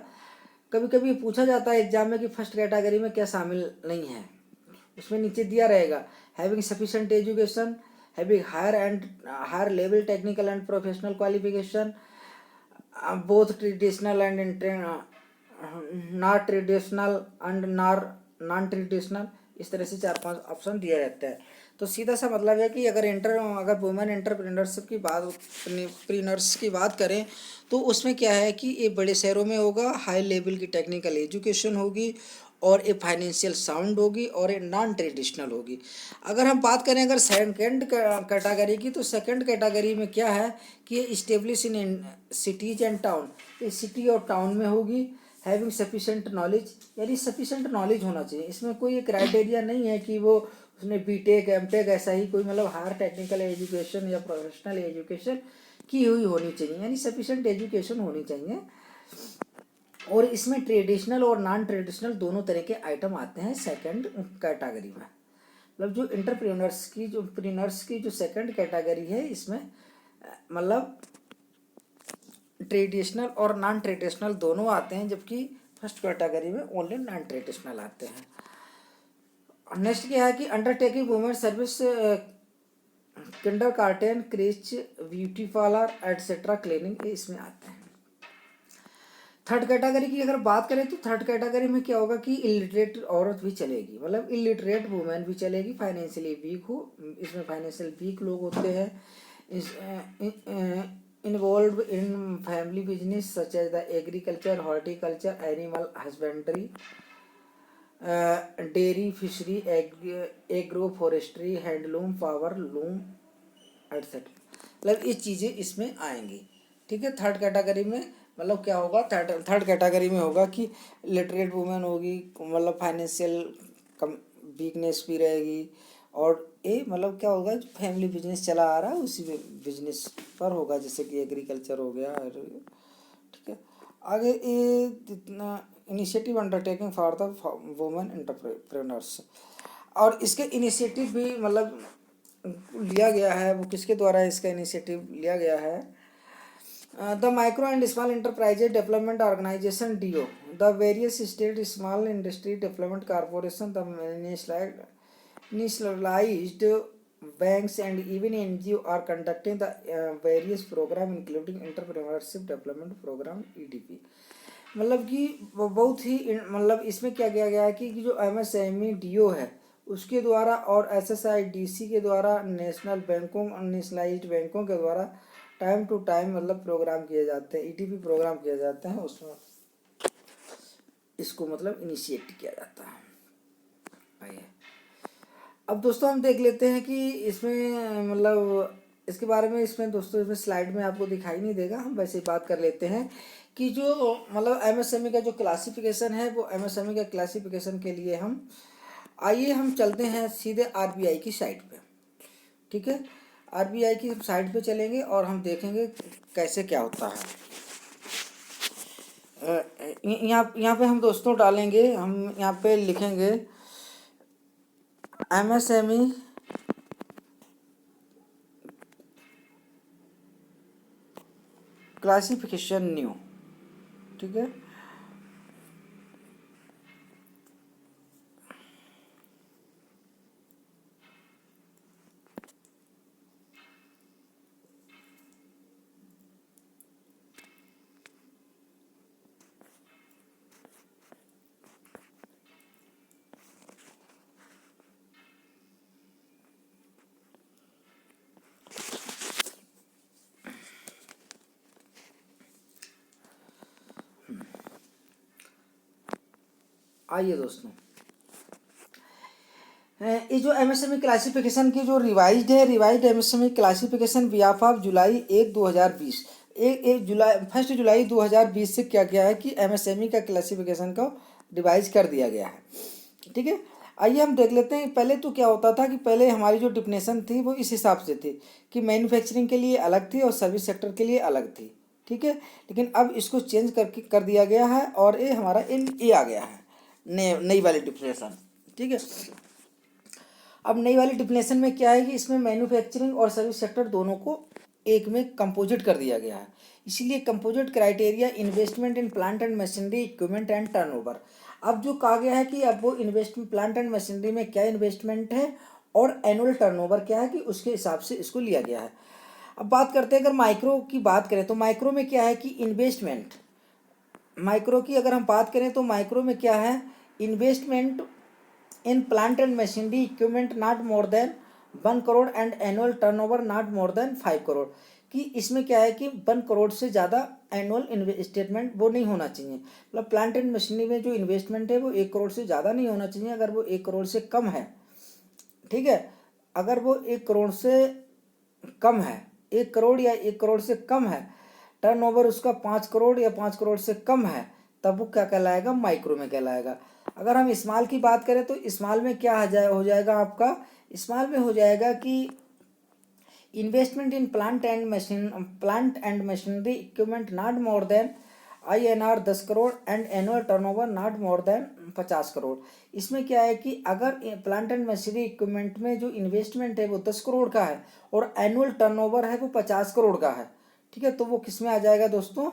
कभी कभी पूछा जाता है एग्जाम में कि फर्स्ट कैटेगरी में क्या शामिल नहीं है, उसमें नीचे दिया रहेगा having sufficient education, having higher level technical and professional qualification, both traditional and not traditional and non traditional, इस तरह से 4-5 ऑप्शन दिया रहता है। तो सीधा सा मतलब है कि अगर वुमेन एंटरप्रेन्योरशिप की बात प्रीनर्स की बात करें तो उसमें क्या है कि ये बड़े शहरों में होगा, हाई लेवल की टेक्निकल एजुकेशन होगी और ये फाइनेंशियल साउंड होगी और ये नॉन ट्रेडिशनल होगी। अगर हम बात करें अगर सेकंड कैटेगरी की, तो सेकंड कैटेगरी में क्या है कि ये establish in cities and town, ये सिटी और टाउन में होगी, हैविंग सफिशेंट नॉलेज, यानी सफिशेंट नॉलेज होना चाहिए। इसमें कोई क्राइटेरिया नहीं है कि वो उसने बीटेक एमटेक ऐसा ही कोई मतलब हायर टेक्निकल एजुकेशन या प्रोफेशनल एजुकेशन की हुई होनी चाहिए, यानी सफिशेंट एजुकेशन होनी चाहिए। और इसमें ट्रेडिशनल और नॉन ट्रेडिशनल दोनों तरह के आइटम आते हैं सेकंड कैटेगरी में। मतलब जो प्रीनर्स की जो सेकंड कैटेगरी है, इसमें मतलब ट्रेडिशनल और नॉन ट्रेडिशनल दोनों आते हैं, जबकि फर्स्ट कैटेगरी में ओनली नॉन ट्रेडिशनल आते हैं। नेक्स्ट क्या है कि undertaking women service kindergarten, creche, beauty parlour etcetera cleaning, ये इसमें आते हैं। थर्ड कैटेगरी की अगर बात करें तो थर्ड कैटेगरी में क्या होगा कि इलिटरेट औरत भी चलेगी, मतलब इलिटरेट वुमेन भी चलेगी, फाइनेंशियली वीक हो, इसमें फाइनेंशियल वीक लोग होते हैं, involve in family business such as the agriculture, horticulture, animal husbandry, dairy, fishery, agro forestry, handloom, power loom etcetera, मतलब ये चीज़ें इसमें आएंगी, ठीक है। थर्ड कैटेगरी में मतलब क्या होगा, थर्ड कैटेगरी में होगा कि लिटरेट वुमेन होगी, मतलब फाइनेंशियल कम वीकनेस भी रहेगी, और ये मतलब क्या होगा, फैमिली बिजनेस चला आ रहा है उसी बिजनेस पर होगा, जैसे कि एग्रीकल्चर हो गया, ठीक है। आगे ये जितना initiative undertaking for the women entrepreneurs, और इसके इनिशिएटिव भी मतलब लिया गया है, वो किसके द्वारा इसका इनिशिएटिव लिया गया है, the micro and small enterprises development organisation DO, the various state small industry development corporation, the nationalized banks and even NGO are conducting the various program including entrepreneurship development program EDP। मतलब कि बहुत ही मतलब इसमें क्या किया गया है कि जो MSME DO है उसके द्वारा और SSIDC के द्वारा, नेशनलाइज्ड बैंकों के द्वारा टाइम टू टाइम मतलब प्रोग्राम किए जाते हैं, EDP प्रोग्राम किए जाते हैं, उसमें इसको मतलब इनिशिएट किया जाता है। अब दोस्तों हम देख लेते हैं कि इसमें मतलब इसके बारे में, इसमें दोस्तों इसमें स्लाइड में आपको दिखाई नहीं देगा, हम वैसे ही बात कर लेते हैं कि जो मतलब MSME का जो क्लासिफिकेशन है, वो MSME का क्लासिफिकेशन के लिए आइए हम चलते हैं सीधे RBI की साइट पे, ठीक है। RBI की साइट पे चलेंगे और हम देखेंगे कैसे क्या होता है। यहाँ पे हम दोस्तों डालेंगे, हम यहाँ पे लिखेंगे MSME क्लासिफिकेशन न्यू, ठीक है। आइए दोस्तों, ये जो MSME क्लासिफिकेशन की जो रिवाइज्ड है, revised MSME classification behalf of July 1 2020, 1 जुलाई 2020 से क्या किया है कि MSME का क्लासिफिकेशन को रिवाइज कर दिया गया है, ठीक है। आइए हम देख लेते हैं। पहले तो क्या होता था कि पहले हमारी जो डिफिनेशन थी वो इस हिसाब से थी कि मैन्युफैक्चरिंग के लिए अलग थी और सर्विस सेक्टर के लिए अलग थी, ठीक है। लेकिन अब इसको चेंज करके कर दिया गया है और ये हमारा NA आ गया है, नई वाली डिफिनेशन, ठीक है। अब नई वाली डिफिनेशन में क्या है कि इसमें मैन्युफैक्चरिंग और सर्विस सेक्टर दोनों को एक में कंपोजिट कर दिया गया है। इसीलिए composite criteria investment in plant and machinery equipment and turnover. अब जो कहा गया है कि अब वो इन्वेस्टमेंट प्लांट एंड मशीनरी में क्या इन्वेस्टमेंट है और एनुअल टर्नओवर क्या है कि उसके हिसाब से इसको लिया गया है। अब बात करते हैं, अगर माइक्रो की बात करें तो माइक्रो में क्या है कि इन्वेस्टमेंट, माइक्रो की अगर हम बात करें तो माइक्रो में क्या है, investment in plant and machinery equipment not more then 1 crore and annual turnover not more then 5 crore. कि इसमें क्या है कि 1 करोड़ से ज़्यादा एनुअल इन्वेस्टमेंट वो नहीं होना चाहिए, मतलब प्लांट एंड मशीनरी में जो इन्वेस्टमेंट है वो 1 करोड़ से ज़्यादा नहीं होना चाहिए। अगर वो 1 करोड़ से कम है, ठीक है, अगर वो 1 करोड़ से कम है, 1 करोड़ या 1 करोड़ से कम है, टर्नओवर उसका 5 करोड़ या 5 करोड़ से कम है, तब वो क्या कहलाएगा, माइक्रो में कहलाएगा। अगर हम स्मॉल की बात करें तो स्मॉल में क्या हो जाएगा आपका, स्मॉल में हो जाएगा कि investment in plant and machinery equipment not more than INR 10 crore and annual turnover not more then 50 crore. इसमें क्या है कि अगर प्लांट एंड मशीनरी इक्विपमेंट में जो इन्वेस्टमेंट है वो 10 करोड़ का है और एनुअल टर्नओवर है वो 50 करोड़ का है, ठीक है, तो वो किस में आ जाएगा दोस्तों,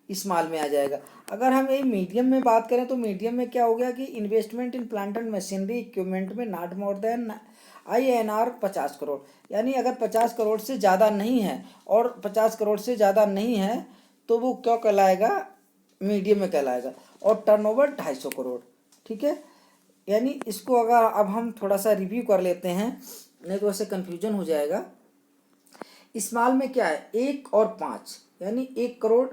स्मॉल में आ जाएगा। अगर हम ये मीडियम में बात करें तो मीडियम में क्या हो गया कि investment in plant and machinery equipment में not more than INR 50 crore, यानी अगर 50 करोड़ से ज़्यादा नहीं है और 50 करोड़ से ज़्यादा नहीं है तो वो क्या कहलाएगा, मीडियम में कहलाएगा। और टर्नओवर 250 करोड़, ठीक है। यानी इसको अगर अब हम थोड़ा सा रिव्यू कर लेते हैं, नहीं तो ऐसे कन्फ्यूजन हो जाएगा। स्मॉल में क्या है, 1 और 5, यानी 1 crore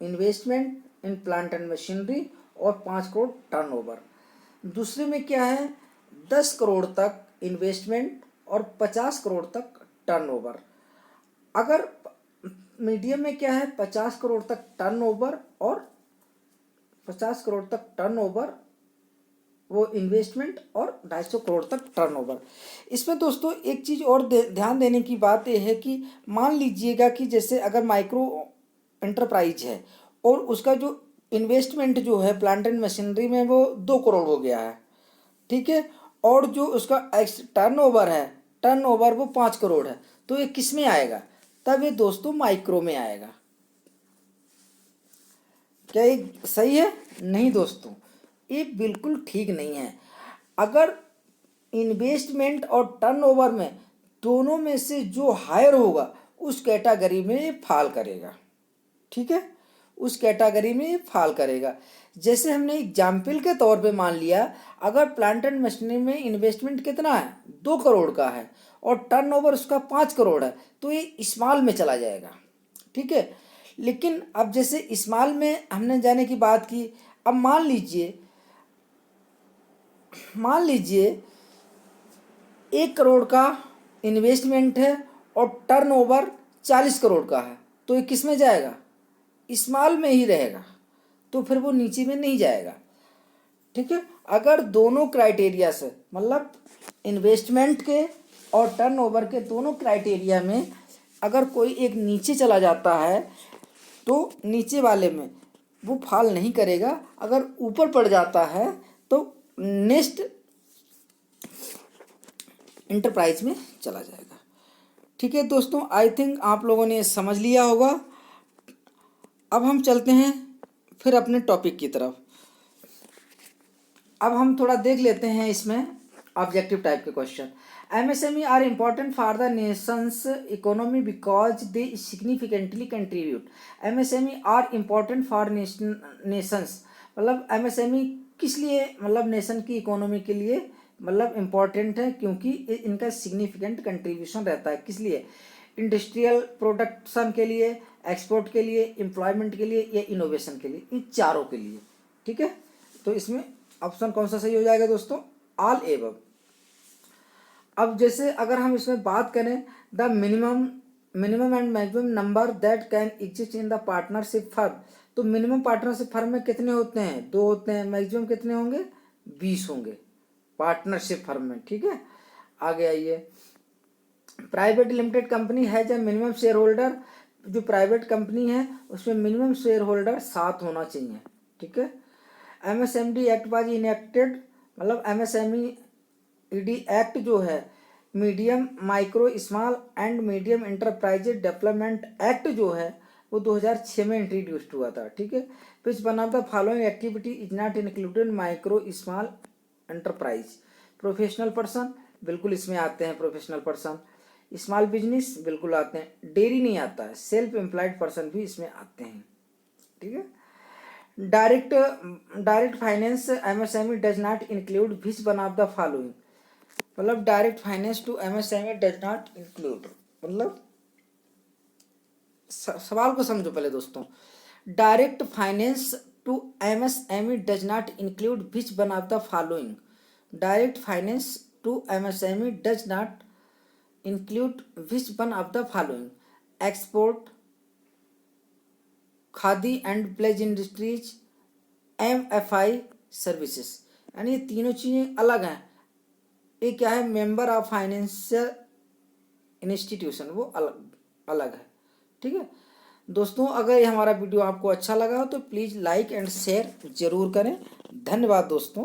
investment in plant and machinery और 5 करोड़ टर्नओवर। दूसरे में क्या है, 10 करोड़ तक इन्वेस्टमेंट और 50 करोड़ तक टर्नओवर। अगर मीडियम में क्या है, 50 करोड़ तक टर्नओवर और 50 करोड़ तक टर्नओवर वो इन्वेस्टमेंट और 250 करोड़ तक टर्नओवर। इसमें दोस्तों एक चीज़ और ध्यान देने की बात यह है कि मान लीजिएगा कि जैसे अगर माइक्रो एंटरप्राइज है और उसका जो इन्वेस्टमेंट जो है प्लांट एंड मशीनरी में वो 2 करोड़ हो गया है, ठीक है, और जो उसका टर्नओवर है, टर्नओवर वो 5 करोड़ है, तो ये किस में आएगा, तब ये दोस्तों माइक्रो में आएगा। क्या ये सही है? नहीं दोस्तों, ये बिल्कुल ठीक नहीं है। अगर इन्वेस्टमेंट और टर्नओवर में दोनों में से जो हायर होगा उस कैटेगरी में ये फॉल करेगा, ठीक है, उस कैटेगरी में ये फॉल करेगा। जैसे हमने एग्जाम्पल के तौर पे मान लिया, अगर प्लांट एंड मशीनरी में इन्वेस्टमेंट कितना है, 2 करोड़ का है और टर्नओवर उसका 5 करोड़ है, तो ये स्मॉल में चला जाएगा, ठीक है। लेकिन अब जैसे स्मॉल में हमने जाने की बात की, अब मान लीजिए 1 करोड़ का इन्वेस्टमेंट है और टर्नओवर 40 करोड़ का है, तो ये किस में जाएगा, स्मॉल में ही रहेगा, तो फिर वो नीचे में नहीं जाएगा, ठीक है। अगर दोनों क्राइटेरिया से, मतलब इन्वेस्टमेंट के और टर्नओवर के दोनों क्राइटेरिया में अगर कोई एक नीचे चला जाता है तो नीचे वाले में वो फॉल नहीं करेगा, अगर ऊपर पड़ जाता है तो नेक्स्ट इंटरप्राइज में चला जाएगा, ठीक है दोस्तों। आई थिंक आप लोगों ने समझ लिया होगा। अब हम चलते हैं फिर अपने टॉपिक की तरफ। अब हम थोड़ा देख लेते हैं इसमें ऑब्जेक्टिव टाइप के question. MSME are important for the nation's economy because they significantly contribute. MSME are important for nations, मतलब MSME किस लिए, मतलब नेशन की इकोनॉमी के लिए मतलब इम्पॉर्टेंट है क्योंकि इनका सिग्निफिकेंट कंट्रीब्यूशन रहता है। किस लिए, इंडस्ट्रियल प्रोडक्शन के लिए, एक्सपोर्ट के लिए, एम्प्लॉयमेंट के लिए या इनोवेशन के लिए, इन चारों के लिए, ठीक है। तो इसमें ऑप्शन कौन सा सही हो जाएगा दोस्तों, ऑल एबव। अब जैसे अगर हम इसमें बात करें, the minimum and maximum number that can exist in the partnership firm, तो मिनिमम पार्टनरशिप फर्म में कितने होते हैं, 2 होते हैं, मैक्सिमम कितने होंगे, 20 होंगे पार्टनरशिप फर्म में, ठीक है। आगे आइए, private limited company has a minimum share holder जो प्राइवेट कंपनी है उसमें मिनिमम शेयर होल्डर 7 होना चाहिए, ठीक है। MSMD एक्ट वाज इनेक्टेड, मतलब MSMED एक्ट जो है medium micro small and medium enterprises development act जो है वो 2006 में इंट्रोड्यूस्ड हुआ था, ठीक है। विच one of the following activity is not included micro small enterprise. Professional person बिल्कुल इसमें आते हैं, प्रोफेशनल पर्सन। स्मॉल बिजनेस बिल्कुल आते हैं, डेयरी नहीं आता है। सेल्फ एम्प्लॉयड पर्सन भी इसमें आते हैं, ठीक है। Direct finance MSME does not include which one of the following, मतलब direct finance to MSME does not include, मतलब सवाल को समझो पहले दोस्तों। Direct finance to MSME does not include which one of the following. Direct finance to MSME does not include which one of the following. Export, Khadi and pledge industries, MFI services. यानी ये तीनों चीज़ें अलग हैं। ये क्या है, मेंबर ऑफ फाइनेंशियल इंस्टीट्यूशन, वो अलग अलग है, ठीक है दोस्तों। अगर ये हमारा वीडियो आपको अच्छा लगा हो तो प्लीज़ लाइक एंड शेयर जरूर करें। धन्यवाद दोस्तों।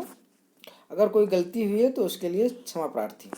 अगर कोई गलती हुई है तो उसके लिए क्षमा प्रार्थी।